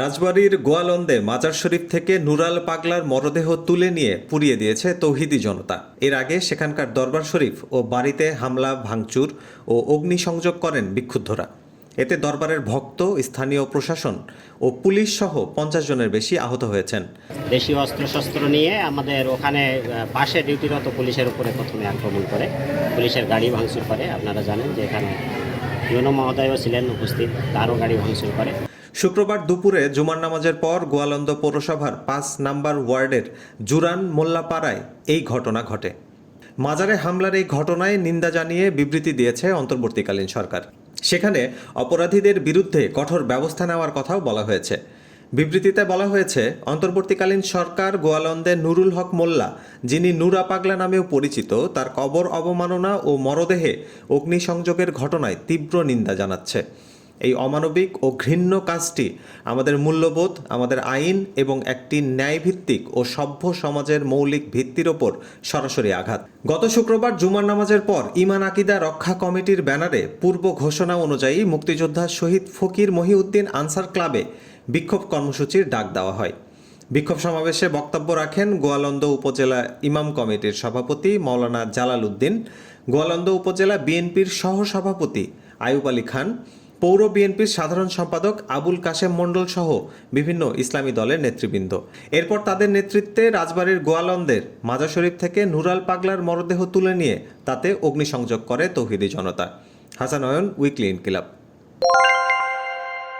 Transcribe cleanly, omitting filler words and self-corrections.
রাজবাড়ীর গোয়ালন্দে মাজার শরীফ থেকে নুরাল পাগলার মরদেহ তুলে নিয়ে পুড়িয়ে দিয়েছে তৌহিদি জনতা। এর আগে সেখানকার দরবার শরীফ ও বাড়িতে হামলা, ভাঙচুর ও অগ্নিসংযোগ করেন বিক্ষুব্ধরা। এতে দরবারের ভক্ত, স্থানীয় প্রশাসন ও পুলিশ সহ 50 জনের বেশি আহত হয়েছেন। দেশীয় অস্ত্রশস্ত্র নিয়ে আমাদের ওখানে পাশে ডিউটিরত পুলিশের উপরে প্রথমে আক্রমণ করে, পুলিশের গাড়ি ভাঙচুর করে। আপনারা জানেন যে এখানে ইউনো মহোদয়ও ছিলেন উপস্থিত, তারও গাড়ি ভাঙচুর করে। শুক্রবার দুপুরে জুমার নামাজের পর গোয়ালন্দ পৌরসভার 5 নম্বর ওয়ার্ডের জুরান মোল্লাপাড়ায় এই ঘটনা ঘটে। মাজারে হামলার এই ঘটনায় নিন্দা জানিয়ে বিবৃতি দিয়েছে অন্তর্বর্তীকালীন সরকার। সেখানে অপরাধীদের বিরুদ্ধে কঠোর ব্যবস্থা নেওয়ার কথাও বলা হয়েছে। বিবৃতিতে বলা হয়েছে, অন্তর্বর্তীকালীন সরকার গোয়ালন্দে নুরুল হক মোল্লা, যিনি নুরা পাগলা নামেও পরিচিত, তার কবর অবমাননা ও মরদেহে অগ্নিসংযোগের ঘটনায় তীব্র নিন্দা জানাচ্ছে। এই অমানবিক ও ঘৃণ্য কাজটি আমাদের মূল্যবোধ, আমাদের আইন এবং একটি ন্যায়ভিত্তিক ও সভ্য সমাজের মৌলিক ভিত্তির ওপর সরাসরি আঘাত। গত শুক্রবার জুমার নামাজের পর ঈমান আকিদা রক্ষা কমিটির ব্যানারে পূর্ব ঘোষণা অনুযায়ী মুক্তিযোদ্ধা শহীদ ফকির মহিউদ্দিন আনসার ক্লাবে বিক্ষোভ কর্মসূচির ডাক দেওয়া হয়। বিক্ষোভ সমাবেশে বক্তব্য রাখেন গোয়ালন্দ উপজেলা ইমাম কমিটির সভাপতি মাওলানা জালাল উদ্দিন, গোয়ালন্দ উপজেলা বিএনপির সহসভাপতি আয়ুব আলী খান, পৌর বিএনপির সাধারণ সম্পাদক আবুল কাশেম মণ্ডল সহ বিভিন্ন ইসলামী দলের নেতৃবৃন্দ। এরপর তাদের নেতৃত্বে রাজবাড়ীর গোয়ালন্দের মাজার শরীফ থেকে নুরাল পাগলার মরদেহ তুলে নিয়ে তাতে অগ্নিসংযোগ করে তৌহিদি জনতা। হাসান অয়ন, উইকলি ইনকিলাব।